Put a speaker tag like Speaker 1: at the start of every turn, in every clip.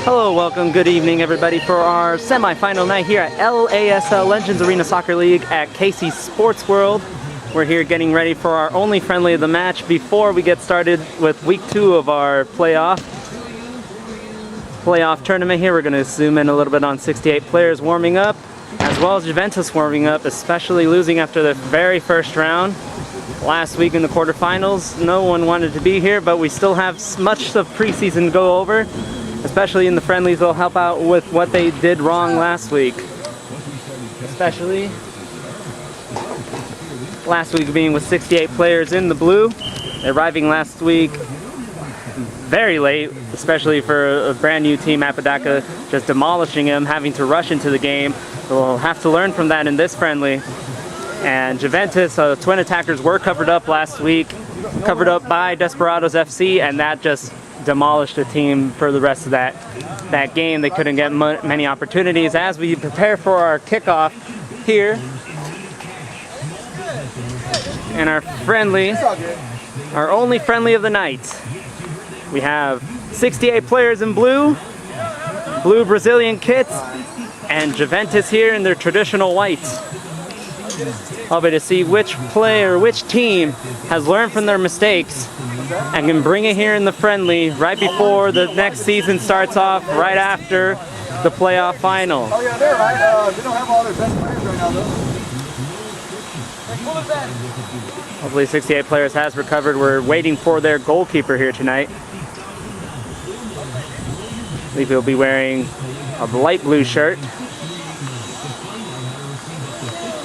Speaker 1: Hello, welcome, good evening everybody for our semi-final night here at LASL Legends Arena Soccer League at Casey Sports World. We're here getting ready for our only friendly of the match before we get started with week 2 of our playoff tournament here. We're going to zoom in a little bit on 68 players warming up, as well as Juventus warming up, especially losing after the very first round. Last week in the quarterfinals, no one wanted to be here, but we still have much of preseason to go over. Especially in the friendlies, they'll help out with what they did wrong last week. Especially last week being with 68 players in the blue. Arriving last week very late, especially for a brand new team, Apodaca, just demolishing them, having to rush into the game. We'll have to learn from that in this friendly. And Juventus, twin attackers were covered up last week, covered up by Desperados FC, and that just demolished the team for the rest of that game. They couldn't get many opportunities. As we prepare for our kickoff here and our friendly, our only friendly of the night, we have 68 players in blue Brazilian kits, and Juventus here in their traditional whites. Hoping to see which player, which team has learned from their mistakes and can bring it here in the friendly right before the next season starts off, right after the playoff final.
Speaker 2: Oh yeah, they're right. They don't have all their best players right now though.
Speaker 1: Hopefully 68 players has recovered. We're waiting for their goalkeeper here tonight. I believe he'll be wearing a light blue shirt.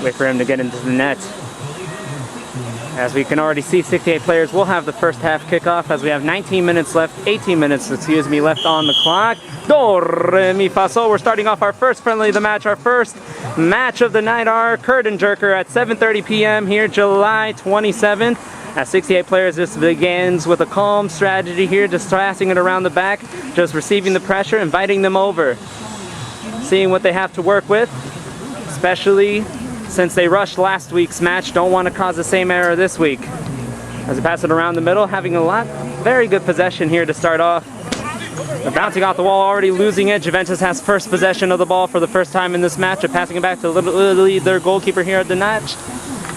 Speaker 1: Wait for him to get into the net. As we can already see, 68 players will have the first half kickoff as we have 18 minutes left on the clock. Do, re, mi, fa, sol. We're starting off our first friendly of the match, our first match of the night, our curtain jerker at 7:30 p.m. here, July 27th. At 68 players, this begins with a calm strategy here, just passing it around the back, just receiving the pressure, inviting them over, seeing what they have to work with, especially since they rushed last week's match, don't want to cause the same error this week. As they pass it around the middle, having very good possession here to start off. They're bouncing off the wall, already losing it. Juventus has first possession of the ball for the first time in this match. They're passing it back to their goalkeeper here at the match.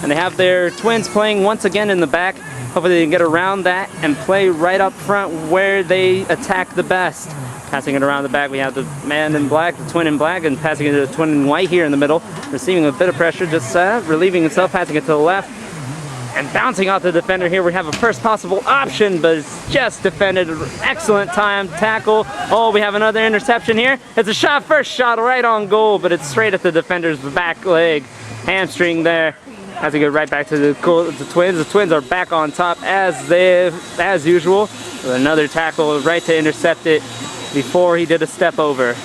Speaker 1: And they have their twins playing once again in the back. Hopefully they can get around that and play right up front where they attack the best. Passing it around the back, we have the man in black, the twin in black, and passing it to the twin in white here in the middle. Receiving a bit of pressure, just relieving himself, passing it to the left. And bouncing off the defender here, we have a first possible option, but it's just defended. Excellent time, tackle. Oh, we have another interception here. It's a shot, first shot right on goal, but it's straight at the defender's back leg. Hamstring there. As we go right back to the twins. The twins are back on top as usual. With another tackle right to intercept it before he did a step over.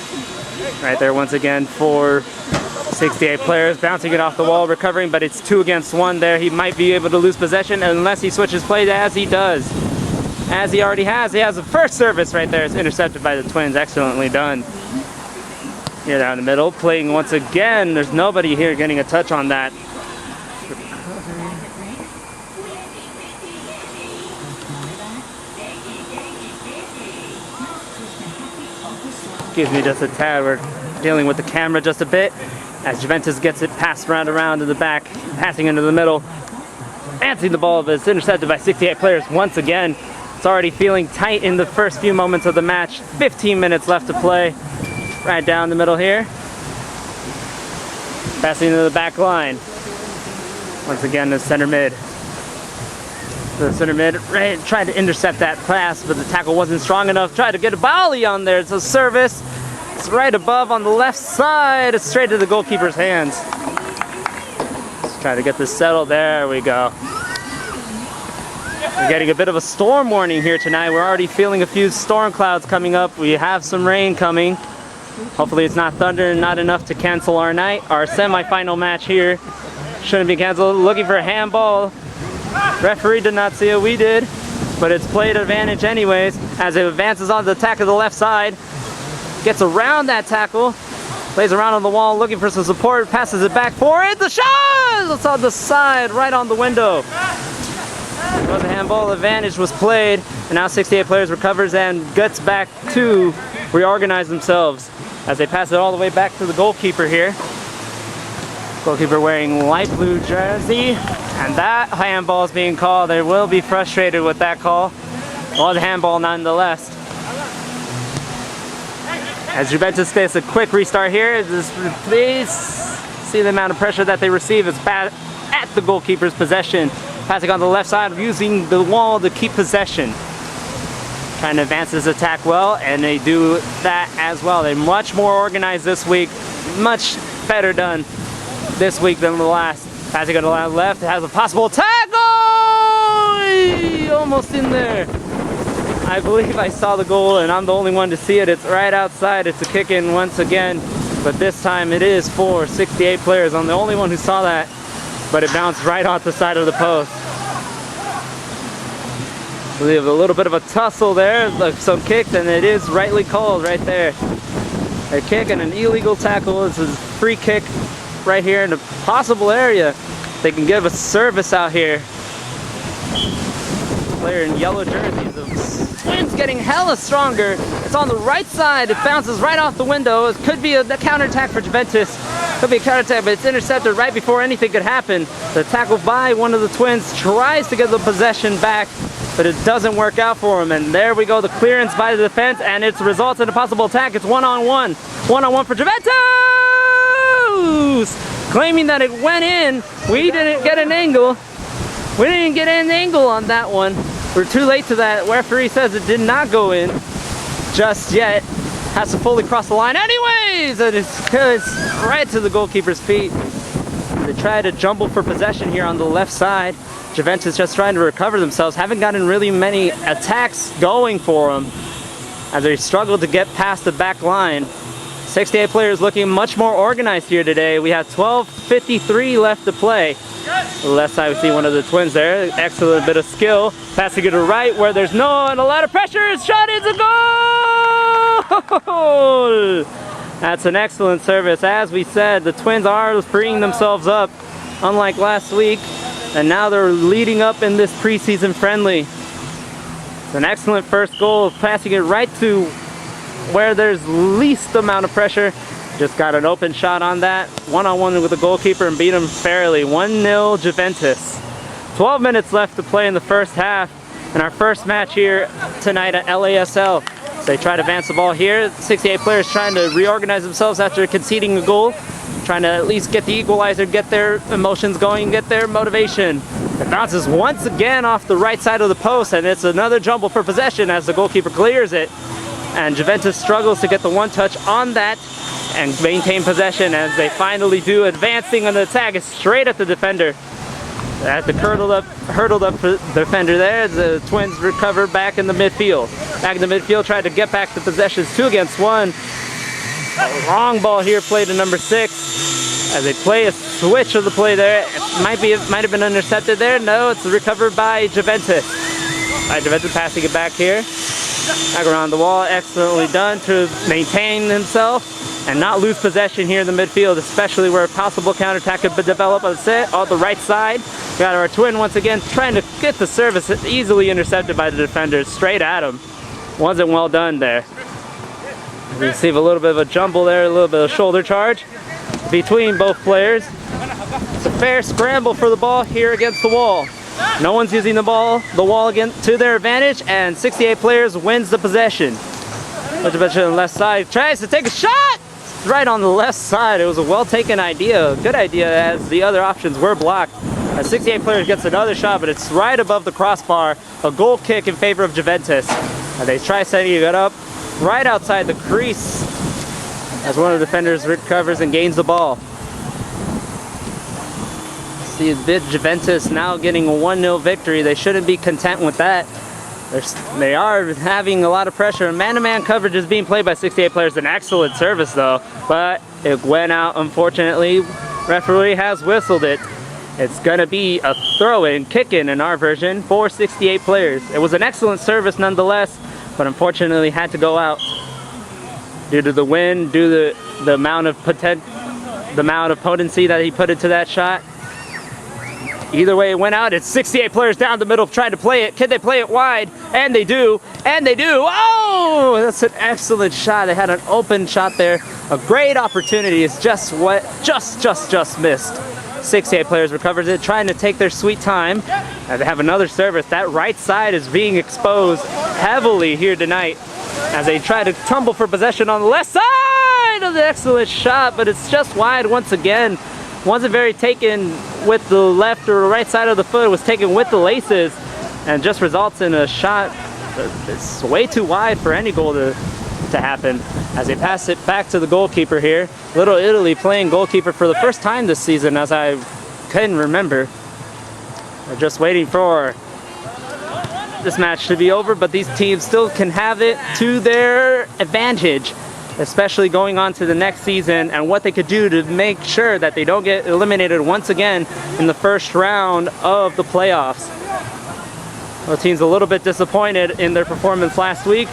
Speaker 1: Right there once again for 68 players, bouncing it off the wall, recovering, but it's 2 against 1 there. He might be able to lose possession unless he switches plays, as he does. As he already has. He has the first service right there. It's intercepted by the twins. Excellently done. Here down the middle, playing once again. There's nobody here getting a touch on that. Excuse me just a tad, we're dealing with the camera just a bit as Juventus gets it passed around to the back, passing into the middle, advancing the ball, but it's intercepted by 68 players once again. It's already feeling tight in the first few moments of the match. 15 minutes left to play. Right down the middle here. Passing into the back line. Once again, the center mid. The center mid tried to intercept that pass, but the tackle wasn't strong enough. Tried to get a volley on there. It's a service. It's right above on the left side. It's straight to the goalkeeper's hands. Let's try to get this settled. There we go. We're getting a bit of a storm warning here tonight. We're already feeling a few storm clouds coming up. We have some rain coming. Hopefully it's not thunder and not enough to cancel our night. Our semi-final match here shouldn't be canceled. Looking for a handball. Referee did not see it, we did, but it's played advantage anyways as it advances on the attack of the left side. Gets around that tackle, plays around on the wall looking for some support, passes it back for it. The shot! It's on the side, right on the window. It was a handball, advantage was played, and now 68 players recovers and gets back to reorganize themselves as they pass it all the way back to the goalkeeper here. Goalkeeper wearing light blue jersey, and that handball is being called. They will be frustrated with that call. Well, the handball nonetheless. As Juventus gets a quick restart here, please see the amount of pressure that they receive. It's bad at the goalkeeper's possession. Passing on the left side, using the wall to keep possession. Trying to advance this attack well, and they do that as well. They're much more organized this week, much better done this week than the last. Passing on the left, it has a possible tackle! Almost in there. I believe I saw the goal, and I'm the only one to see it. It's right outside. It's a kick-in once again, but this time it is for 68 players. I'm the only one who saw that, but it bounced right off the side of the post. We have a little bit of a tussle there, like some kicks, and it is rightly called right there. A kick and an illegal tackle. This is a free kick right here in the possible area. They can give a service out here. Player in yellow jerseys. The wind's getting hella stronger. It's on the right side. It bounces right off the window. It could be a counterattack for Juventus. Could be a counterattack, but it's intercepted right before anything could happen. The tackle by one of the twins tries to get the possession back, but it doesn't work out for him. And there we go, the clearance by the defense, and it results in a possible attack. It's one-on-one. One-on-one for Juventus! Claiming that it went in. We didn't get an angle. We didn't get an angle on that one. We're too late to that. Referee says it did not go in just yet. Has to fully cross the line anyways, and it's right to the goalkeeper's feet. They try to jumble for possession here on the left side. Juventus just trying to recover themselves. Haven't gotten really many attacks going for them as they struggle to get past the back line. 68 players looking much more organized here today. We have 12:53 left to play. The left side, we see one of the twins there. Excellent bit of skill. Passing it to right where there's and a lot of pressure. Shot is a goal! That's an excellent service. As we said, the twins are freeing themselves up, unlike last week. And now they're leading up in this preseason friendly. It's an excellent first goal, passing it right to where there's least amount of pressure. Just got an open shot on that. One-on-one with the goalkeeper and beat him fairly. 1-0 Juventus. 12 minutes left to play in the first half. And our first match here tonight at LASL. So they try to advance the ball here. 68 players trying to reorganize themselves after conceding a goal. Trying to at least get the equalizer, get their emotions going, get their motivation. It bounces once again off the right side of the post, and it's another jumble for possession as the goalkeeper clears it. And Juventus struggles to get the one touch on that and maintain possession as they finally do, advancing on the attack. It's straight at the defender. At the hurdled up defender there, the twins recover back in the midfield. Back in the midfield, tried to get back the possessions 2 against 1. A long ball here played to number 6 as they play a switch of the play there. It might have been intercepted there. No, it's recovered by Juventus. Juventus passing it back here. Back around the wall, excellently done to maintain himself and not lose possession here in the midfield, especially where a possible counterattack could develop on the right side. We got our twin once again trying to get the service, easily intercepted by the defenders, straight at him. Wasn't well done there. We receive a little bit of a jumble there, a little bit of shoulder charge between both players. It's a fair scramble for the ball here against the wall. No one's using the wall again to their advantage, and 68 players wins the possession. On the left side, tries to take a shot! Right on the left side. It was a well-taken idea, a good idea, as the other options were blocked. 68 players gets another shot, but it's right above the crossbar. A goal kick in favor of Juventus. And they try setting it up right outside the crease as one of the defenders recovers and gains the ball. See a bit Juventus now getting a 1-0 victory. They shouldn't be content with that. They are having a lot of pressure. Man-to-man coverage is being played by 68 players. An excellent service though, but it went out unfortunately. Referee has whistled it. It's gonna be a throw-in, kick-in in our version for 68 players. It was an excellent service nonetheless, but unfortunately had to go out due to the wind, due to the amount of potency that he put into that shot. Either way it went out. It's 68 players down the middle trying to play it. Can they play it wide? And they do. And they do. Oh, that's an excellent shot. They had an open shot there. A great opportunity. It's just what just missed. 68 players recovers it, trying to take their sweet time. And they have another service. That right side is being exposed heavily here tonight as they try to tumble for possession on the left side of the excellent shot, but it's just wide once again. Wasn't very taken with the left or right side of the foot. It was taken with the laces and just results in a shot that's way too wide for any goal to happen. As they pass it back to the goalkeeper here. Little Italy playing goalkeeper for the first time this season, as I can remember. They're just waiting for this match to be over, but these teams still can have it to their advantage, especially going on to the next season and what they could do to make sure that they don't get eliminated once again in the first round of the playoffs. The team's a little bit disappointed in their performance last week,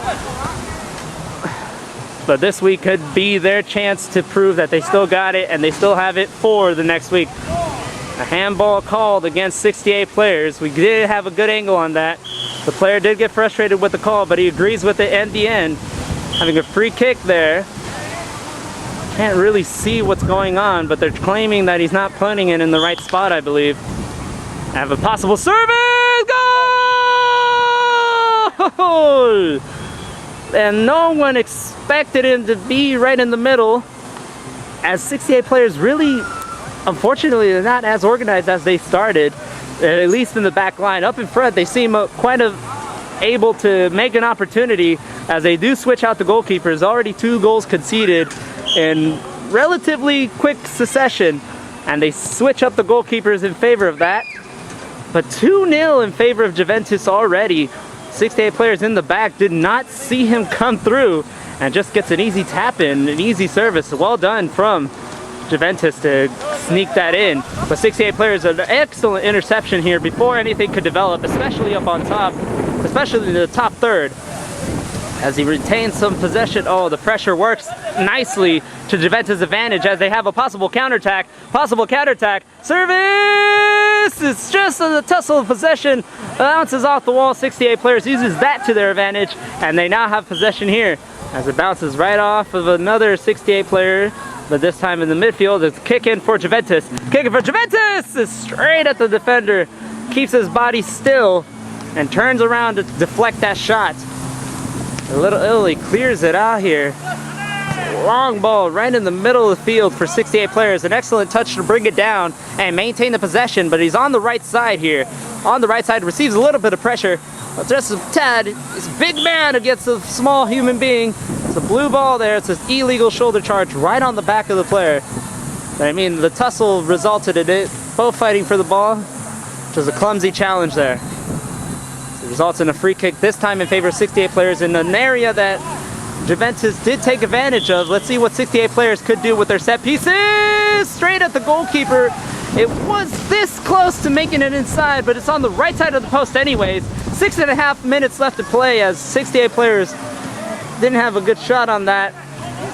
Speaker 1: but this week could be their chance to prove that they still got it and they still have it for the next week. A handball called against 68 players. We did have a good angle on that. The player did get frustrated with the call, but he agrees with it in the end. Having a free kick there. Can't really see what's going on, but they're claiming that he's not putting it in the right spot, I believe. I have a possible service! Goal! And no one expected him to be right in the middle, as 68 players really, unfortunately, they're not as organized as they started, at least in the back line. Up in front, they seem quite able to make an opportunity, as they do switch out the goalkeepers. Already 2 goals conceded in relatively quick succession, and they switch up the goalkeepers in favor of that. But 2-0 in favor of Juventus already. 68 players in the back did not see him come through, and just gets an easy tap in, an easy service. Well done from Juventus to sneak that in. But 68 players, an excellent interception here before anything could develop, especially up on top, especially in the top third. As he retains some possession. Oh, the pressure works nicely to Juventus' advantage as they have a possible counterattack. Service! It's just a tussle of possession. Bounces off the wall. 68 players uses that to their advantage, and they now have possession here as it bounces right off of another 68 player, but this time in the midfield. It's kick in for Juventus. Kicking for Juventus! It's straight at the defender. Keeps his body still and turns around to deflect that shot. Little Italy clears it out here. Long ball right in the middle of the field for 68 players. An excellent touch to bring it down and maintain the possession, but he's on the right side here. On the right side, receives a little bit of pressure. Just a tad. He's a big man against a small human being. It's a blue ball there. It's an illegal shoulder charge right on the back of the player. I mean, the tussle resulted in it. Both fighting for the ball, which was a clumsy challenge there. It results in a free kick, this time in favor of 68 players in an area that Juventus did take advantage of. Let's see what 68 players could do with their set pieces. Straight at the goalkeeper. It was this close to making it inside, but it's on the right side of the post anyways. 6.5 minutes left to play, as 68 players didn't have a good shot on that.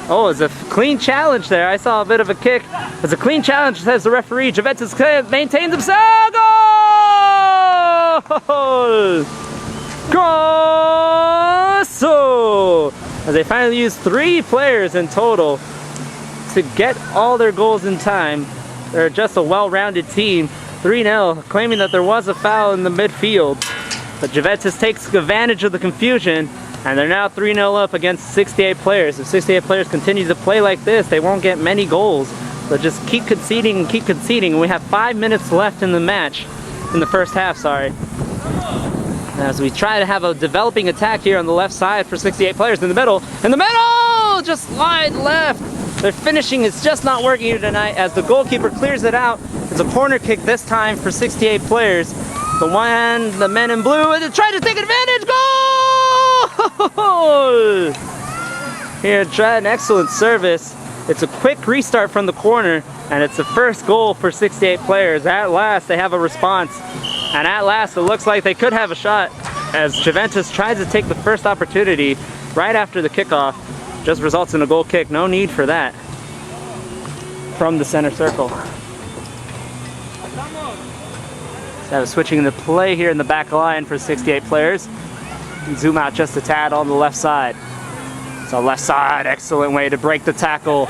Speaker 1: Oh, it's a clean challenge there. I saw a bit of a kick. It's a clean challenge, says the referee. Juventus maintains themselves. Goal! Grosso! As they finally use 3 players in total to get all their goals in time. They're just a well-rounded team. 3-0, claiming that there was a foul in the midfield. But Juventus takes advantage of the confusion, and they're now 3-0 up against 68 players. If 68 players continue to play like this, they won't get many goals. But just keep conceding and keep conceding. We have 5 minutes left in the match, in the first half, sorry. As we try to have a developing attack here on the left side for 68 players in the middle. In the middle! Just wide left. Their finishing is just not working here tonight as the goalkeeper clears it out. It's a corner kick this time for 68 players. The men in blue, and they try to take advantage. Goal! Here, try an excellent service. It's a quick restart from the corner, and it's the first goal for 68 players. At last, they have a response. And at last, it looks like they could have a shot as Juventus tries to take the first opportunity right after the kickoff. Just results in a goal kick. No need for that from the center circle. Instead of switching the play here in the back line for 68 players. Zoom out just a tad on the left side. So left side, excellent way to break the tackle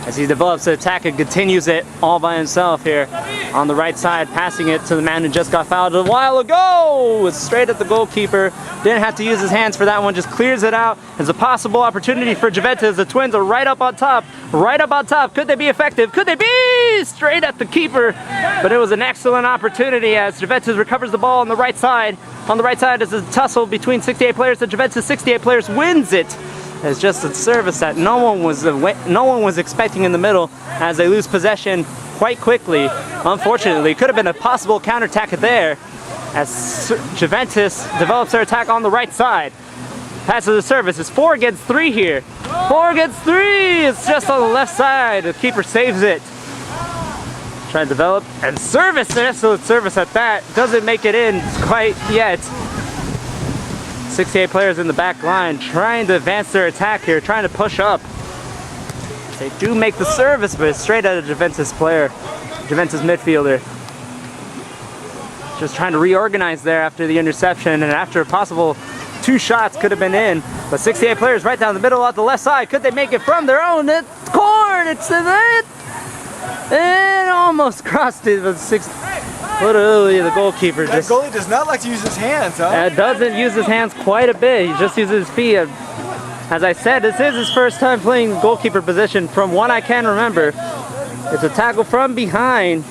Speaker 1: as he develops the attack and continues it all by himself here on the right side, passing it to the man who just got fouled a while ago. It's straight at the goalkeeper. Didn't have to use his hands for that one, just clears it out. There's a possible opportunity for Juventus. The Twins are right up on top, right up on top. Could they be effective? Could they be? Straight at the keeper. But it was an excellent opportunity as Juventus recovers the ball on the right side. On the right side is a tussle between 68 players. The Juventus 68 players wins it. It's just a service that no one was expecting in the middle as they lose possession quite quickly. Unfortunately, could have been a possible counterattack there as Juventus develops their attack on the right side. Passes the service. It's 4 against 3 here. 4 against 3. It's just on the left side. The keeper saves it. Trying to develop and service. An excellent service at that. Doesn't make it in quite yet. 68 players in the back line trying to advance their attack here, trying to push up. They do make the service, but it's straight at a Juventus player, Juventus midfielder. Just trying to reorganize there after the interception and after a possible 2 shots could have been in. But 68 players right down the middle off the left side. Could they make it from their own corner? It's it. It almost crossed it, but literally the goalkeeper
Speaker 2: That
Speaker 1: just...
Speaker 2: goalie does not like to use his hands, huh?
Speaker 1: Doesn't use his hands quite a bit. He just uses his feet. As I said, this is his first time playing goalkeeper position from what I can remember. It's a tackle from behind.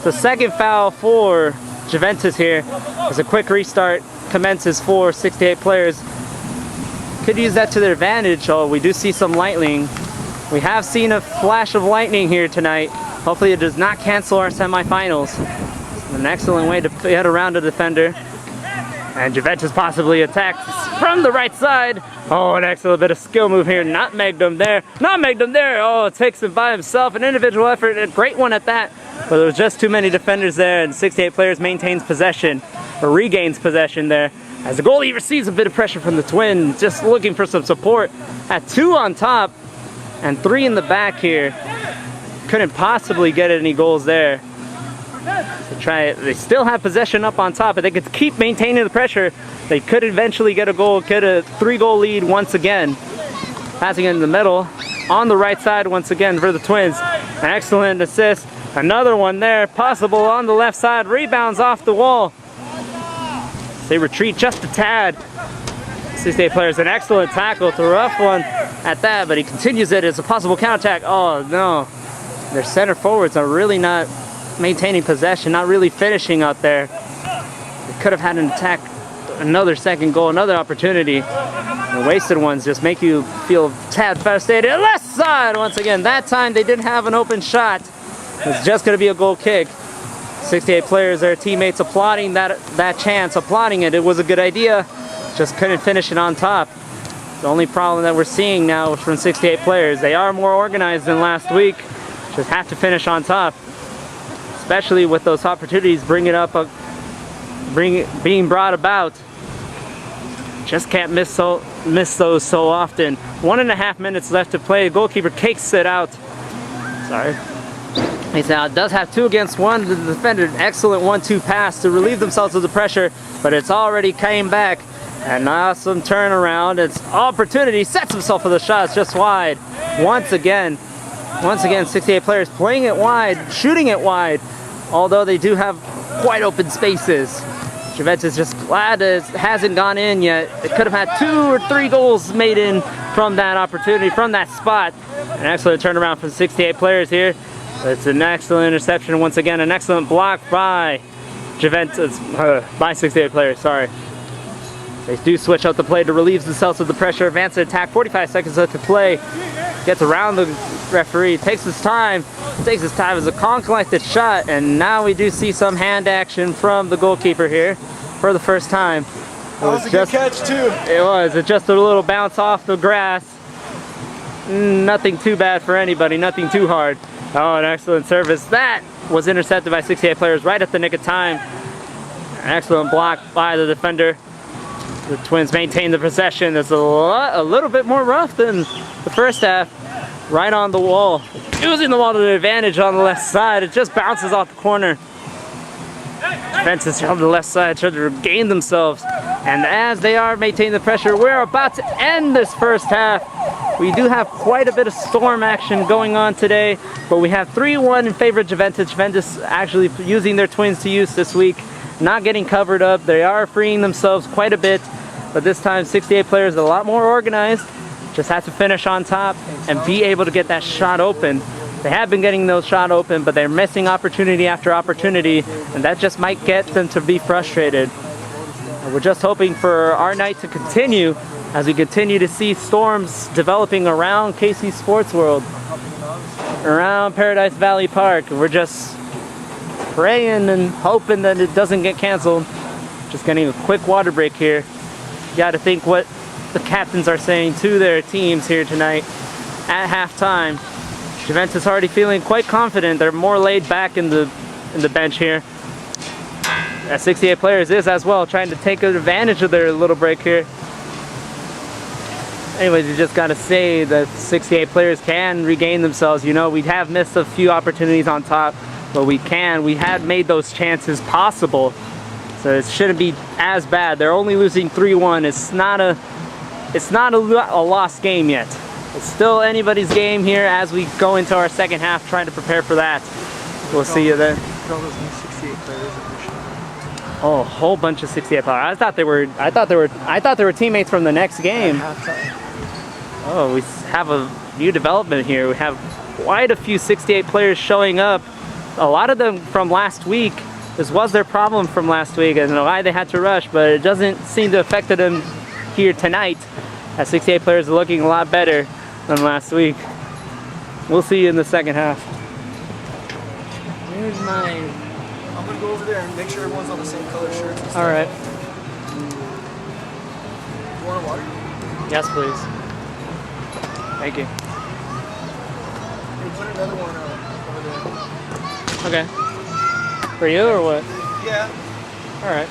Speaker 1: The second foul for Juventus here. As a quick restart commences for 68 players. Could use that to their advantage. Oh, we do see some lightning. We have seen a flash of lightning here tonight. Hopefully it does not cancel our semifinals. An excellent way to get around a defender. And Juventus possibly attacks from the right side. Oh, an excellent bit of skill move here. Nutmegged him there. Nutmegged him there. Oh, it takes him by himself. An individual effort. A great one at that. But there was just too many defenders there. And 68 players maintains possession. Or regains possession there. As the goalie receives a bit of pressure from the Twins. Just looking for some support. At 2 on top. And 3 in the back here. Couldn't possibly get any goals there. To try it. They still have possession up on top, but they could keep maintaining the pressure. They could eventually get a goal, get a 3-goal lead once again. Passing it in the middle, on the right side once again for the Twins. An excellent assist. Another one there, possible on the left side. Rebounds off the wall. They retreat just a tad. 68 players, an excellent tackle. It's a rough one at that, but he continues it as a possible counterattack. Oh no, their center forwards are really not maintaining possession, not really finishing out there. They could have had an attack, another second goal, another opportunity. The wasted ones just make you feel a tad frustrated. Left side once again. That time they didn't have an open shot. It's just going to be a goal kick. 68 players, their teammates applauding that chance, applauding it. It was a good idea. Just couldn't finish it on top. The only problem that we're seeing now from 68 players, they are more organized than last week. Just have to finish on top. Especially with those opportunities being brought about. Just can't miss those so often. 1.5 minutes left to play. The goalkeeper kicks it out. Sorry. He's now does have 2 against 1. The defender, an excellent 1-2 pass to relieve themselves of the pressure, but it's already came back. And now some turnaround. It's opportunity. Sets himself for the shot. It's just wide. Once again, 68 players playing it wide, shooting it wide. Although they do have quite open spaces. Juventus just glad it hasn't gone in yet. It could have had 2 or 3 goals made in from that opportunity, from that spot. An excellent turnaround from 68 players here. It's an excellent interception once again. An excellent block by Juventus, by 68 players, sorry. They do switch out the play to relieve themselves of the pressure. Advance the attack, 45 seconds left to play. Gets around the referee, takes his time as a collected shot, and now we do see some hand action from the goalkeeper here for the first time.
Speaker 2: That was a good catch too.
Speaker 1: It was just a little bounce off the grass. Nothing too bad for anybody, nothing too hard. Oh, an excellent service. That was intercepted by 68 players right at the nick of time. An excellent block by the defender. The Twins maintain the possession. It's a little bit more rough than the first half. Right on the wall. Using the wall to the advantage on the left side. It just bounces off the corner. Juventus on the left side trying to regain themselves. And as they are maintaining the pressure, we're about to end this first half. We do have quite a bit of storm action going on today, but we have 3-1 in favor of Juventus. Juventus actually using their twins to use this week, not getting covered up. They are freeing themselves quite a bit, but this time 68 players are a lot more organized. Just have to finish on top and be able to get that shot open. They have been getting those shot open, but they're missing opportunity after opportunity, and that just might get them to be frustrated. And we're just hoping for our night to continue as we continue to see storms developing around KC Sports World, around Paradise Valley Park. We're just praying and hoping that it doesn't get canceled. Just getting a quick water break here. You got to think what the captains are saying to their teams here tonight at halftime. Juventus already feeling quite confident. They're more laid back in the bench here. 68 players is as well trying to take advantage of their little break here. Anyways, you just got to say that 68 players can regain themselves. You know, we have missed a few opportunities on top, but we had made those chances possible. So it shouldn't be as bad. They're only losing 3-1. It's not a lost game yet. It's still anybody's game here as we go into our second half trying to prepare for that. We'll see you then. Oh, a whole bunch of 68 players. I thought they were teammates from the next game. Oh, we have a new development here. We have quite a few 68 players showing up. A lot of them from last week. This was their problem from last week. I don't know why they had to rush, but it doesn't seem to affect them here tonight. As 68 players are looking a lot better than last week. We'll see you in the second half. Here's mine.
Speaker 2: I'm gonna go over there and make sure everyone's on the same color shirt.
Speaker 1: All right.
Speaker 2: You want water?
Speaker 1: Yes, please. Thank you.
Speaker 2: Hey, put another one over there.
Speaker 1: Okay. For you or what?
Speaker 2: Yeah.
Speaker 1: All right.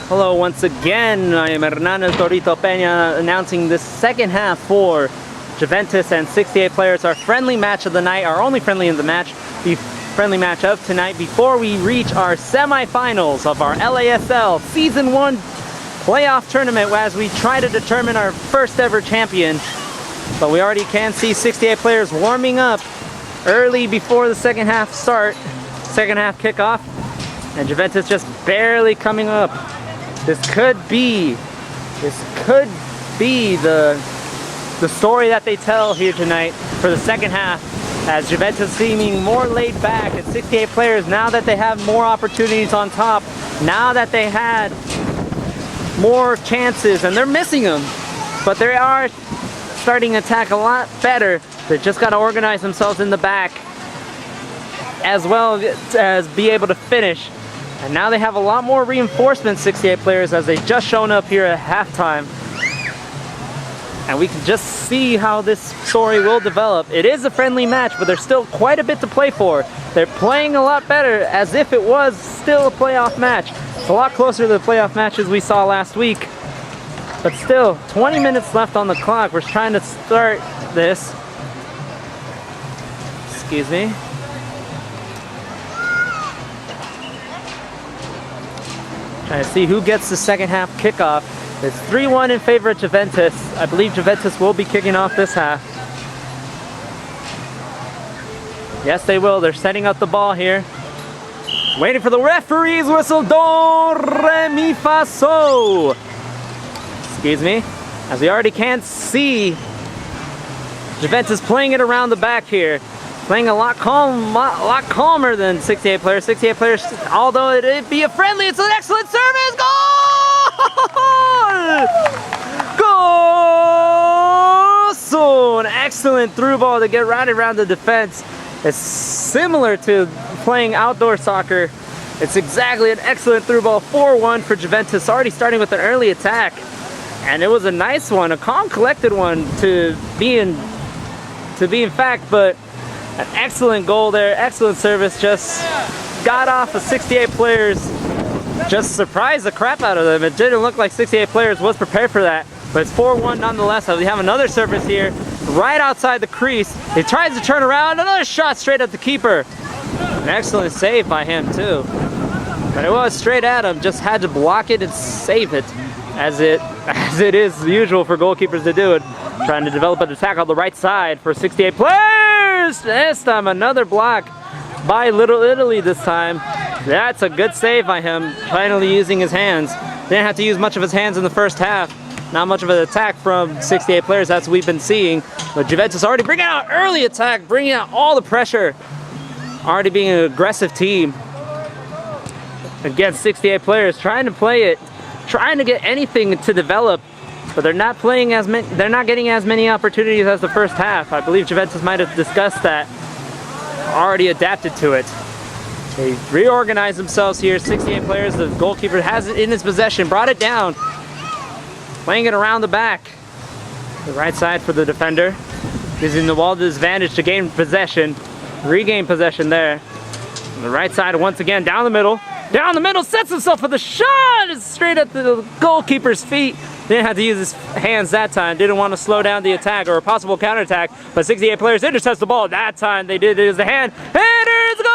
Speaker 1: Hello once again, I am Hernan El Torito Peña announcing the second half for Juventus and 68 players. Our friendly match of the night, our only friendly of the match, the friendly match of tonight before we reach our semifinals of our LASL Season 1 playoff tournament as we try to determine our first ever champion. But we already can see 68 players warming up early before the second half start, second half kickoff, and Juventus just barely coming up. This could be the story that they tell here tonight for the second half, as Juventus seeming more laid back and 68 players now that they have more opportunities on top, now that they had more chances and they're missing them, but they are starting to attack a lot better. They just got to organize themselves in the back as well as be able to finish. And now they have a lot more reinforcements, 68 players, as they just shown up here at halftime. And we can just see how this story will develop. It is a friendly match, but there's still quite a bit to play for. They're playing a lot better as if it was still a playoff match. It's a lot closer to the playoff matches we saw last week. But still, 20 minutes left on the clock. We're trying to start this. Excuse me. Trying to see who gets the second half kickoff. It's 3-1 in favor of Juventus. I believe Juventus will be kicking off this half. Yes, they will. They're setting up the ball here. Waiting for the referee's whistle. Do, re, mi, fa, so. Excuse me. As we already can't see, Juventus playing it around the back here. playing a lot calmer than 68 players. 68 players, although it'd be a friendly, it's an excellent service. Goal! Goal! So an excellent through ball to get right around the defense. It's similar to playing outdoor soccer. It's exactly an excellent through ball. 4-1 for Juventus, already starting with an early attack. And it was a nice one, a calm, collected one to be in fact, but an excellent goal there, excellent service, just got off of 68 players, just surprised the crap out of them. It didn't look like 68 players was prepared for that, but it's 4-1 nonetheless. So we have another service here, right outside the crease. He tries to turn around, another shot straight at the keeper. An excellent save by him too. But it was straight at him, just had to block it and save it, as it is usual for goalkeepers to do it. Trying to develop an attack on the right side for 68 players. This time another block by Little Italy this time. That's a good save by him, finally using his hands. Didn't have to use much of his hands in the first half. Not much of an attack from 68 players, that's what we've been seeing. But Juventus already bringing out early attack, bringing out all the pressure. Already being an aggressive team against 68 players, trying to play it, trying to get anything to develop. But they're not playing as many, they're not getting as many opportunities as the first half. I believe Juventus might have discussed that, already adapted to it. They reorganized themselves here, 68 players. The goalkeeper has it in his possession, brought it down, playing it around the back. The right side for the defender, using the wall to his advantage to gain possession, regain possession there. On the right side once again, down the middle, sets himself for the shot! It's straight at the goalkeeper's feet. Didn't have to use his hands that time. Didn't want to slow down the attack or a possible counterattack. But 68 players intercepts the ball. That time they did use the hand. And it's goal!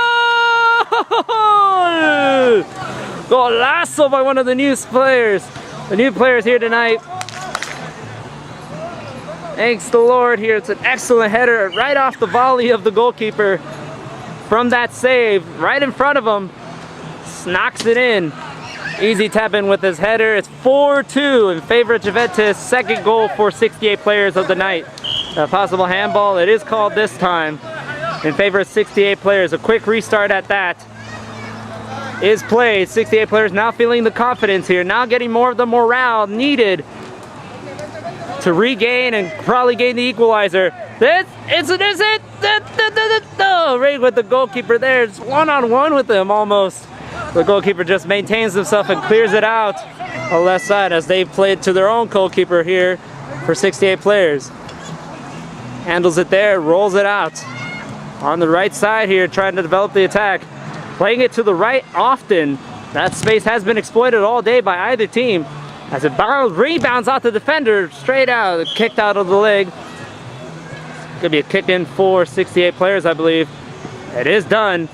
Speaker 1: Golazo by one of the new players. The new players here tonight. Thanks the Lord here. It's an excellent header right off the volley of the goalkeeper. From that save, right in front of him. Knocks it in. Easy tap in with his header. It's 4-2 in favor of Juventus. Second goal for 68 players of the night. A possible handball. It is called this time in favor of 68 players. A quick restart at that is played. 68 players now feeling the confidence here. Now getting more of the morale needed to regain and probably gain the equalizer. Right with the goalkeeper there. It's one-on-one with him almost. The goalkeeper just maintains himself and clears it out on the left side as they played to their own goalkeeper here for 68 players. Handles it there, rolls it out. On the right side here, trying to develop the attack. Playing it to the right often. That space has been exploited all day by either team. As it rebounds out the defender, straight out, kicked out of the leg. Could be a kick in for 68 players, I believe. It is done.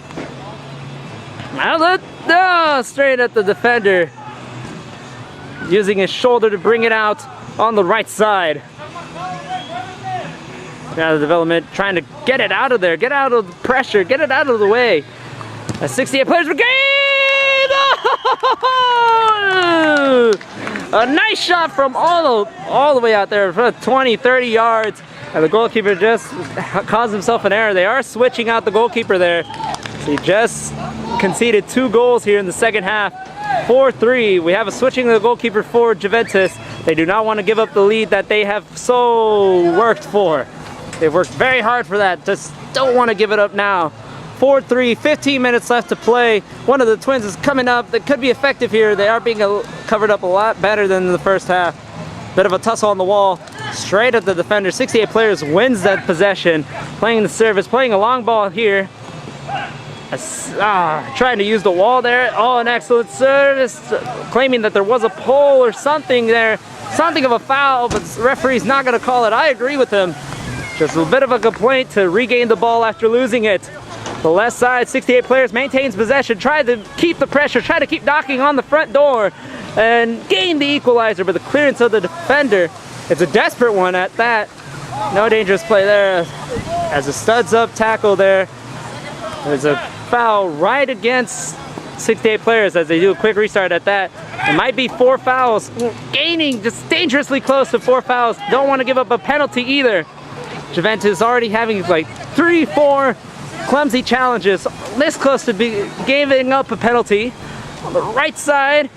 Speaker 1: Straight at the defender, using his shoulder to bring it out on the right side. Now the development trying to get it out of there, get out of the pressure, get it out of the way. 68 players regain! A nice shot from all the way out there, 20, 30 yards. And the goalkeeper just caused himself an error. They are switching out the goalkeeper there. So he just conceded 2 goals here in the second half. 4-3. We have a switching of the goalkeeper for Juventus. They do not want to give up the lead that they have so worked for. They've worked very hard for that. Just don't want to give it up now. 4-3, 15 minutes left to play. One of the Twins is coming up. That could be effective here. They are being covered up a lot better than in the first half. Bit of a tussle on the wall. Straight at the defender. 68 players wins that possession. Playing the service, playing a long ball here. Trying to use the wall there. Oh, an excellent service. Claiming that there was a pole or something there. Something of a foul, but the referee's not going to call it. I agree with him. Just a bit of a complaint to regain the ball after losing it. The left side, 68 players maintains possession. Tried to keep the pressure. Tried to keep knocking on the front door. And gain the equalizer, but the clearance of the defender. It's a desperate one at that. No dangerous play there. As a studs up tackle there. There's a foul right against 68 players as they do a quick restart at that. It might be 4 fouls. Gaining just dangerously close to 4 fouls. Don't want to give up a penalty either. Juventus already having like 3-4 clumsy challenges, this close to giving up a penalty. On the right side,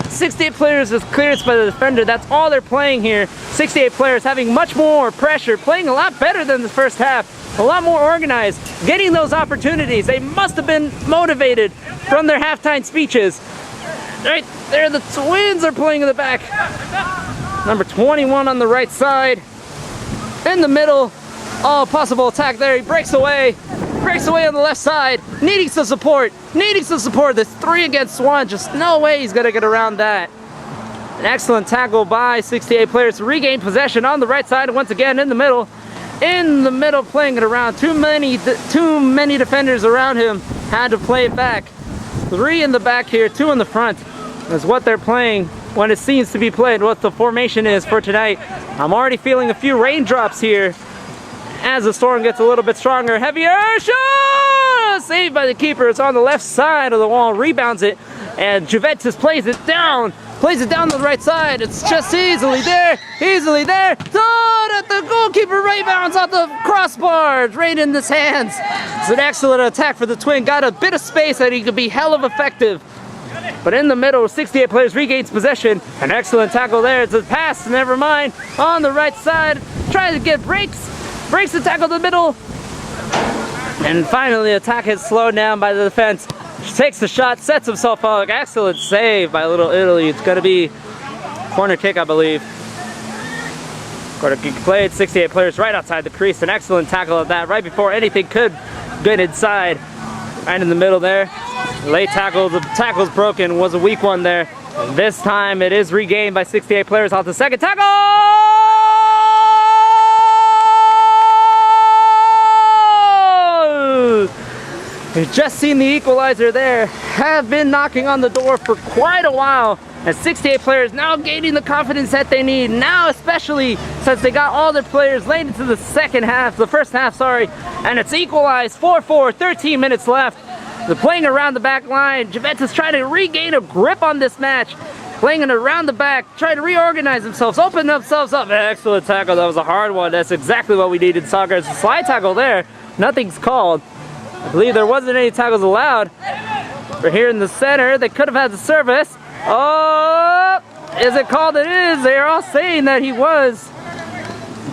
Speaker 1: 68 players is clearance by the defender. That's all they're playing here. 68 players having much more pressure, playing a lot better than the first half, a lot more organized, getting those opportunities. They must have been motivated from their halftime speeches. Right there, the Twins are playing in the back. Number 21 on the right side. In the middle, oh, possible attack there. He breaks away on the left side, needing some support. This 3 against 1, just no way he's gonna get around that. An excellent tackle by 68 players to regain possession on the right side. Once again, in the middle, playing it around. Too many defenders around him, had to play it back. 3 in the back here, 2 in the front. That's what they're playing when it seems to be played, what the formation is for tonight. I'm already feeling a few raindrops here as the storm gets a little bit stronger. Heavier shot! Saved by the keeper. It's on the left side of the wall, rebounds it, and Juventus plays it down the right side. It's just easily there. Thought at the goalkeeper, rebounds off the crossbar, right in his hands. It's an excellent attack for the Twin. Got a bit of space that he could be hell of effective. But in the middle, 68 players regains possession. An excellent tackle there. It's a pass, never mind. On the right side, trying to get breaks the tackle to the middle. And finally, the attack is slowed down by the defense. Takes the shot, sets himself up. Excellent save by Little Italy. It's going to be corner kick, I believe. Corner kick played, 68 players right outside the crease. An excellent tackle of that right before anything could get inside. Right in the middle there. Late tackle, the tackle's broken, was a weak one there. This time it is regained by 68 players off the second tackle! You've just seen the equalizer there. Have been knocking on the door for quite a while. And 68 players now gaining the confidence that they need. Now especially since they got all their players late into the first half, sorry. And it's equalized 4-4, 13 minutes left. They're playing around the back line. Juventus trying to regain a grip on this match. Playing it around the back, trying to reorganize themselves, open themselves up. Excellent tackle, that was a hard one. That's exactly what we need in soccer. It's a slide tackle there. Nothing's called. I believe there wasn't any tackles allowed. We're here in the center. They could have had the service. Oh, is it called? It is. They're all saying that he was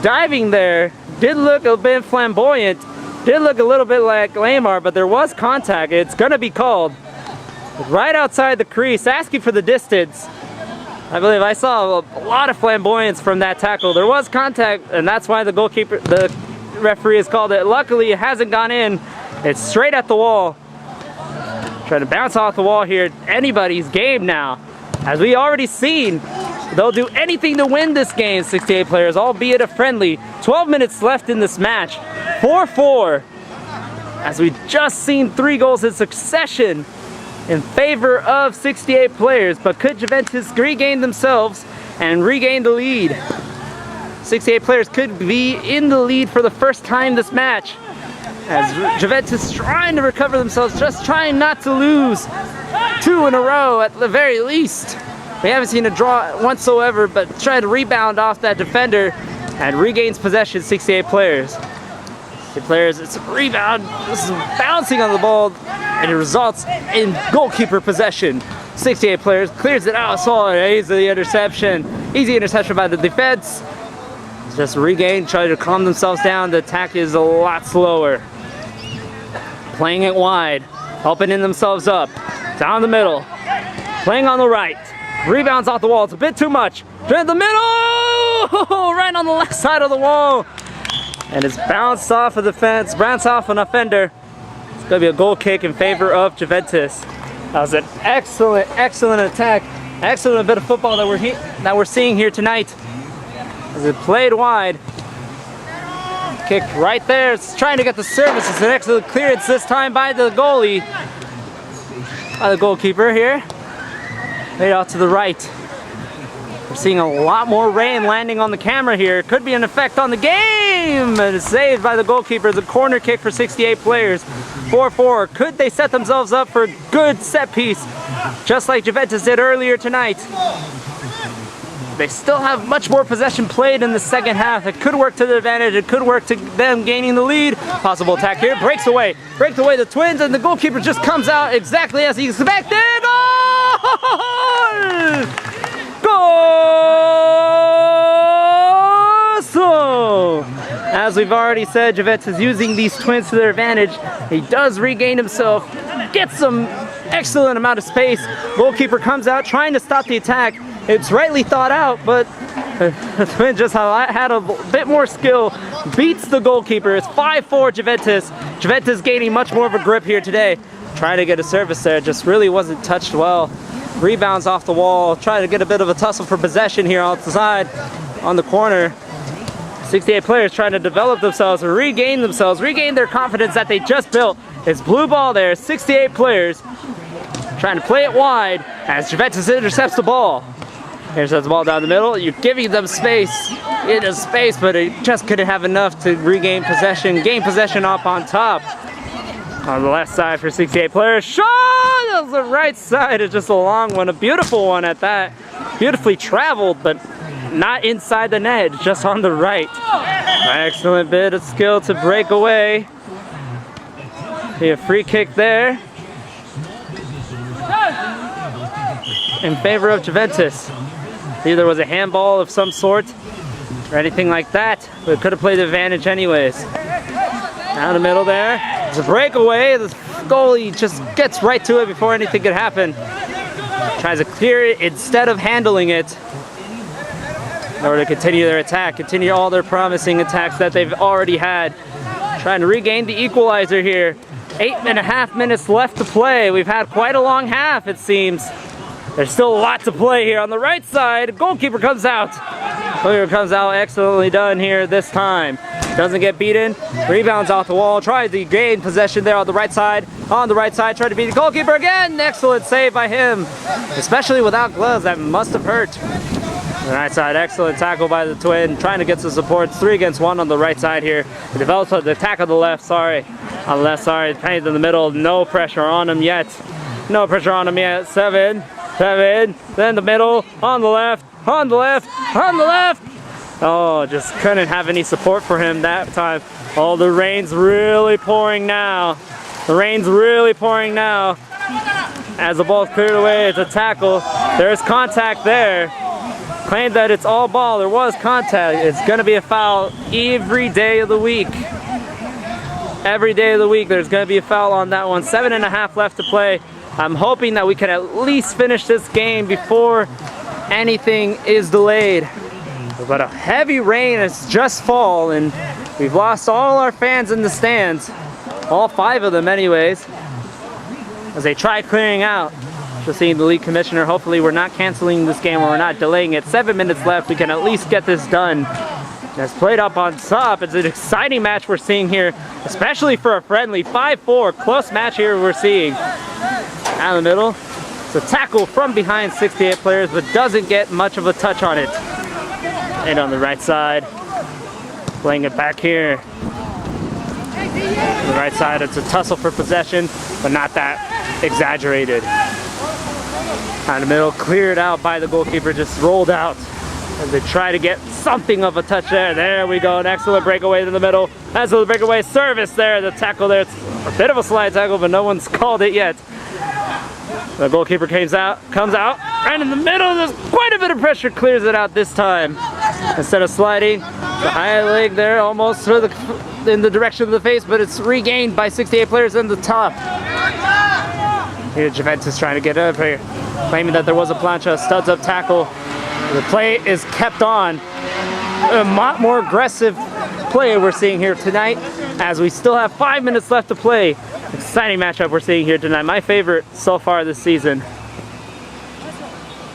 Speaker 1: diving there. Did look a bit flamboyant. Did look a little bit like Lamar, but there was contact. It's going to be called. Right outside the crease, asking for the distance. I believe I saw a lot of flamboyance from that tackle. There was contact, and that's why the referee has called it. Luckily, it hasn't gone in. It's straight at the wall. Trying to bounce off the wall here. Anybody's game now. As we already seen, they'll do anything to win this game, 68 players, albeit a friendly. 12 minutes left in this match. 4-4. As we just seen 3 goals in succession in favor of 68 players. But could Juventus regain themselves and regain the lead? 68 players could be in the lead for the first time this match. As Juventus trying to recover themselves, just trying not to lose 2 in a row at the very least. We haven't seen a draw whatsoever, but trying to rebound off that defender and regains possession, 68 players. It's a rebound, this is bouncing on the ball, and it results in goalkeeper possession. 68 players, clears it out, saw an easy interception by the defense. It's just regain, try to calm themselves down. The attack is a lot slower. Playing it wide, opening themselves up, down the middle, playing on the right, rebounds off the wall, it's a bit too much, in the middle, right on the left side of the wall, and it's bounced off of the fence, bounced off an offender. It's going to be a goal kick in favor of Juventus. That was an excellent attack, excellent bit of football that we're seeing here tonight. As it played wide. Kick right there. It's trying to get the service. It's an excellent clearance this time by the goalie. By the goalkeeper here. Right out to the right. We're seeing a lot more rain landing on the camera here. Could be an effect on the game. And it's saved by the goalkeeper. The corner kick for 68 players. 4-4. Could they set themselves up for a good set piece? Just like Juventus did earlier tonight. They still have much more possession played in the second half. It could work to their advantage. It could work to them gaining the lead. Possible attack here. Breaks away the Twins, and the goalkeeper just comes out exactly as he expected. Goal! Goal! So, as we've already said, Juventus using these Twins to their advantage. He does regain himself, gets some excellent amount of space. Goalkeeper comes out trying to stop the attack. It's rightly thought out, but the Twins just had a bit more skill. Beats the goalkeeper. It's 5-4 Juventus. Juventus gaining much more of a grip here today. Trying to get a service there, just really wasn't touched well. Rebounds off the wall. Trying to get a bit of a tussle for possession here on the side, on the corner. 68 players trying to develop themselves, regain their confidence that they just built. It's blue ball there, 68 players trying to play it wide as Juventus intercepts the ball. Intercepts the ball down the middle. You're giving them space, but it just couldn't have enough to regain possession, gain possession up on top. On the left side for 68 players. Shot! That was the right side. It's just a long one, a beautiful one at that. Beautifully traveled, but not inside the net, just on the right. Excellent bit of skill to break away. See a free kick there in favor of Juventus. Either was a handball of some sort or anything like that, but it could have played the advantage anyways. Down the middle there. It's a breakaway. The goalie just gets right to it before anything could happen. Tries to clear it instead of handling it in order to continue their attack, continue all their promising attacks that they've already had. Trying to regain the equalizer here. 8.5 minutes left to play. We've had quite a long half, it seems. There's still a lot to play here on the right side. Goalkeeper comes out. Goalkeeper comes out, excellently done here this time. Doesn't get beaten. Rebounds off the wall. Tries to gain possession there on the right side. On the right side, trying to beat the goalkeeper again. Excellent save by him. Especially without gloves, that must have hurt. On the right side, excellent tackle by the Twin. Trying to get some support. 3 against 1 on the right side here. It develops the attack on the left, On the left side, painted in the middle. No pressure on him yet. 7. Then the middle, on the left. Oh, just couldn't have any support for him that time. Oh, the rain's really pouring now. As the ball's cleared away, it's a tackle. There's contact there. Claimed that it's all ball. There was contact. It's going to be a foul every day of the week. Every day of the week, there's going to be a foul on that one. 7.5 left to play. I'm hoping that we can at least finish this game before anything is delayed. But a heavy rain has just fallen, and we've lost all our fans in the stands. All 5 of them anyways, as they try clearing out. Just seeing the league commissioner, hopefully we're not canceling this game or we're not delaying it. 7 minutes left, we can at least get this done. It's played up on top. It's an exciting match we're seeing here, especially for a friendly. 5-4, close match here we're seeing. Down the middle, it's a tackle from behind 68 players, but doesn't get much of a touch on it. And on the right side, playing it back here. On the right side, it's a tussle for possession, but not that exaggerated. Down the middle, cleared out by the goalkeeper, just rolled out as they try to get something of a touch there. There we go, an excellent breakaway in the middle. Excellent breakaway service there, the tackle there. It's a bit of a slide tackle, but no one's called it yet. The goalkeeper comes out, right in the middle. There's quite a bit of pressure, clears it out this time. Instead of sliding, the high leg there almost in the direction of the face, but it's regained by 68 players in the top. Here Juventus trying to get up here, claiming that there was a plancha, studs up tackle. The play is kept on. A lot more aggressive play we're seeing here tonight as we still have 5 minutes left to play. Exciting matchup we're seeing here tonight. My favorite so far this season.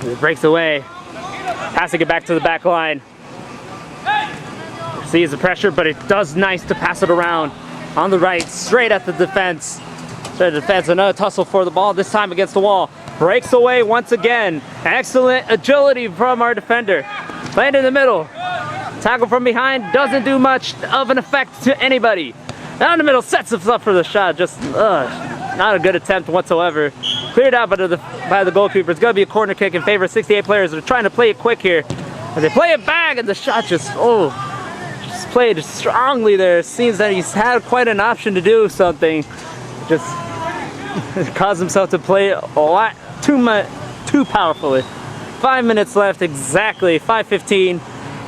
Speaker 1: It breaks away. Passing it back to the back line. Sees the pressure, but it does nice to pass it around. On the right, straight at the defense. Another tussle for the ball, this time against the wall. Breaks away once again. Excellent agility from our defender. Playing in the middle. Tackle from behind doesn't do much of an effect to anybody. Down the middle, sets himself for the shot. Just not a good attempt whatsoever. Cleared out by the goalkeeper. It's going to be a corner kick in favor of 68 players. They're trying to play it quick here. As they play it back, and the shot just played strongly there. It seems that he's had quite an option to do something. Just caused himself to play a lot too powerfully. 5 minutes left exactly, 5:15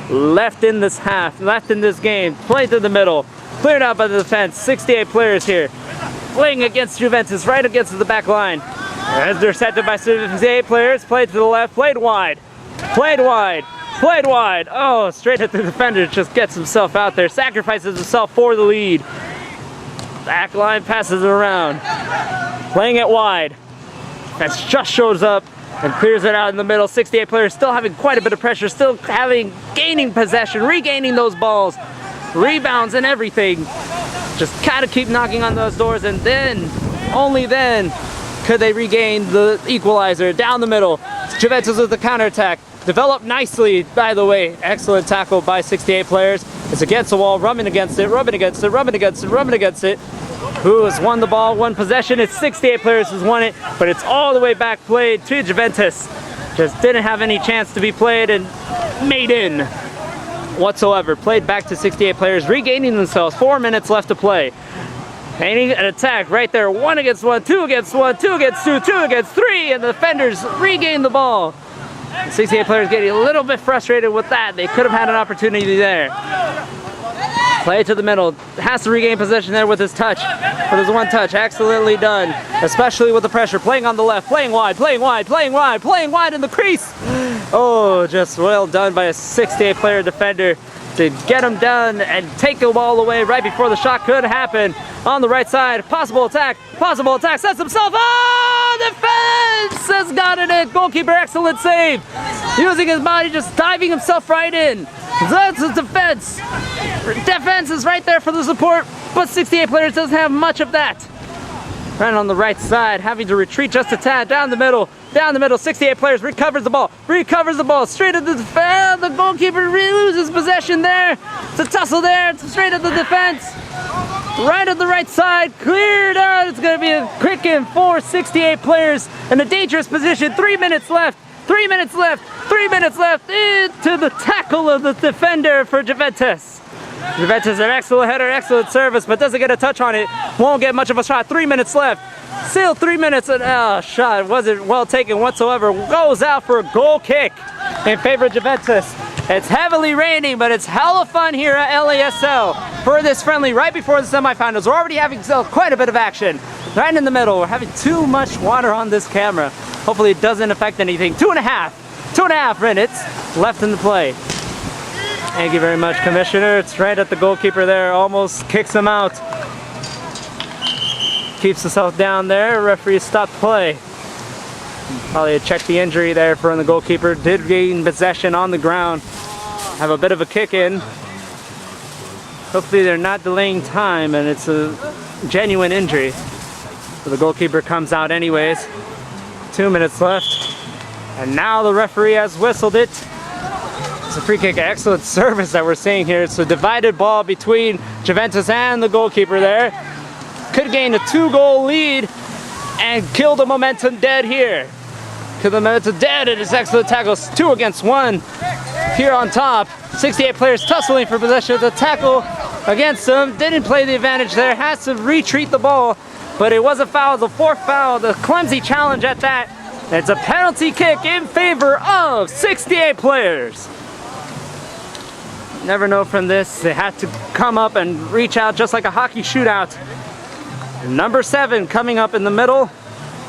Speaker 1: left in this half, left in this game. Played to the middle, cleared out by the defense. 68 players here, playing against Juventus, right against the back line. As they're intercepted by 68 players, played to the left, played wide, played wide, played wide. Oh, straight at the defender, just gets himself out there, sacrifices himself for the lead. Back line passes it around, playing it wide. That just shows up and clears it out in the middle. 68 players still having quite a bit of pressure, still gaining possession, regaining those balls, rebounds and everything. Just kind of keep knocking on those doors, and then, only then, could they regain the equalizer down the middle. Juventus with the counterattack. Developed nicely, by the way. Excellent tackle by 68 players. It's against the wall, rubbing against it, rubbing against it, rubbing against it, rubbing against it. Who has won the ball, won possession? It's 68 players who's won it, but it's all the way back played to Juventus. Just didn't have any chance to be played and made in whatsoever. Played back to 68 players, regaining themselves. 4 minutes left to play. Painting an attack right there. 1 against 1, 2 against 1, 2 against 2, 2 against 3, and the defenders regain the ball. 68 players getting a little bit frustrated with that. They could have had an opportunity there. Play to the middle. Has to regain possession there with his touch. But there's one touch. Excellently done. Especially with the pressure. Playing on the left. Playing wide. Playing wide. Playing wide. Playing wide in the crease. Oh, just well done by a 68 player defender to get him done and take the ball away right before the shot could happen. On the right side. Possible attack. Possible attack. Sets himself. Oh, defense has gotten it. Goalkeeper, excellent save. Using his body, just diving himself right in. That's the defense. Defense is right there for the support, but 68 players doesn't have much of that. Right on the right side, having to retreat just a tad. Down the middle, 68 players, recovers the ball, straight at the defense. The goalkeeper loses possession there. It's a tussle there, it's straight at the defense. Right at the right side, cleared out. It's gonna be a quick in for 68 players in a dangerous position. 3 minutes left, 3 minutes left, 3 minutes left. Into the tackle of the defender for Juventus. Juventus, an excellent header, excellent service, but doesn't get a touch on it. Won't get much of a shot. 3 minutes left. Still 3 minutes, and shot wasn't well taken whatsoever. Goes out for a goal kick in favor of Juventus. It's heavily raining, but it's hella fun here at LASL for this friendly right before the semifinals. We're already having quite a bit of action. Right in the middle, we're having too much water on this camera. Hopefully it doesn't affect anything. 2.5 minutes left in the play. Thank you very much, Commissioner. It's right at the goalkeeper there. Almost kicks him out. Keeps himself down there. Referee stopped play. Probably checked the injury there for the goalkeeper. Did gain possession on the ground. Have a bit of a kick in. Hopefully they're not delaying time and it's a genuine injury. So the goalkeeper comes out anyways. 2 minutes left. And now the referee has whistled it. It's a free kick, excellent service that we're seeing here. It's a divided ball between Juventus and the goalkeeper there. Could gain a 2-goal lead and kill the momentum dead here. Kill the momentum dead in his excellent tackles. 2 against 1 here on top. 68 players tussling for possession of the tackle against him. Didn't play the advantage there. Has to retreat the ball, but it was a foul, the 4th foul, the clumsy challenge at that. It's a penalty kick in favor of 68 players. Never know from this. They had to come up and reach out just like a hockey shootout. Number 7 coming up in the middle,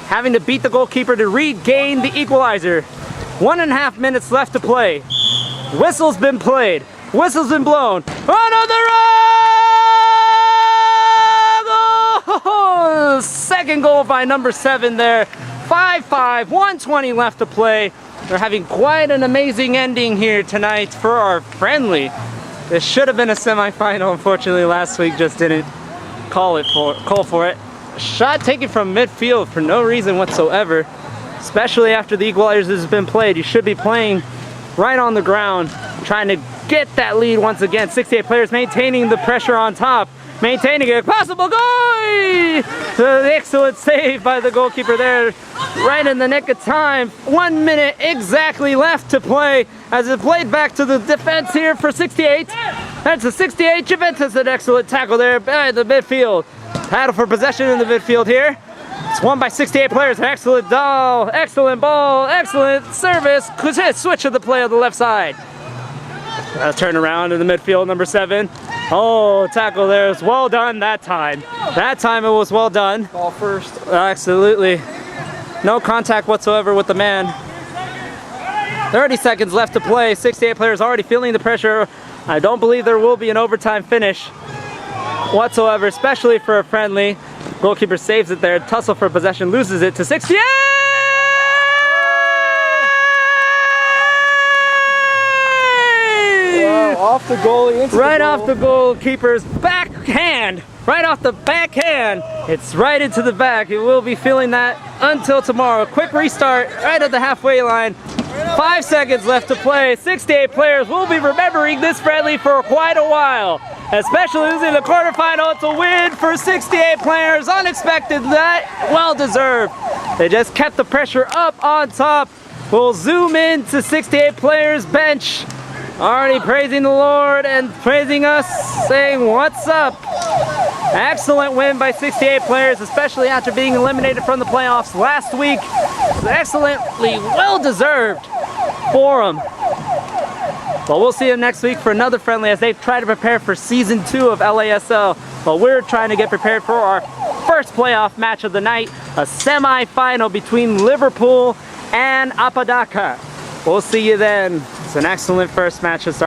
Speaker 1: having to beat the goalkeeper to regain the equalizer. 1.5 minutes left to play. Whistle's been played. Whistle's been blown. Another goal! Second goal by number 7 there. 5-5, 1:20 left to play. We're having quite an amazing ending here tonight for our friendly. This should have been a semifinal. Unfortunately, last week just didn't call for it. A shot taken from midfield for no reason whatsoever, especially after the equalizer has been played. You should be playing right on the ground, trying to get that lead once again. 68 players maintaining the pressure on top. Maintaining a possible goal! Excellent save by the goalkeeper there. Right in the nick of time. 1 minute exactly left to play as it played back to the defense here for 68. That's a 68 Juventus. An excellent tackle there by the midfield. Battle for possession in the midfield here. It's won by 68 players. Excellent ball, excellent ball, excellent service. Switch of the play on the left side. Turn around in the midfield, number 7. Oh, tackle there is well done that time. That time it was well done.
Speaker 2: Ball first.
Speaker 1: Absolutely. No contact whatsoever with the man. 30 seconds left to play. 68 players already feeling the pressure. I don't believe there will be an overtime finish whatsoever, especially for a friendly. Goalkeeper saves it there. Tussle for possession, loses it to 68!
Speaker 2: Wow, off the goalie into
Speaker 1: Right
Speaker 2: the
Speaker 1: off the goalkeeper's backhand. Right off the backhand. It's right into the back. He will be feeling that until tomorrow. Quick restart right at the halfway line. 5 seconds left to play. 68 players will be remembering this friendly for quite a while. Especially losing the quarterfinal. It's a win for 68 players. Unexpected, that well deserved. They just kept the pressure up on top. We'll zoom in to 68 players bench. Already praising the Lord and praising us, saying what's up. Excellent win by 68 players, especially after being eliminated from the playoffs last week. Excellently well deserved for them. But we'll see them next week for another friendly as they try to prepare for season 2 of LASL. But we're trying to get prepared for our first playoff match of the night, a semi-final between Liverpool and Apodaca. We'll see you then. It's an excellent first match to start.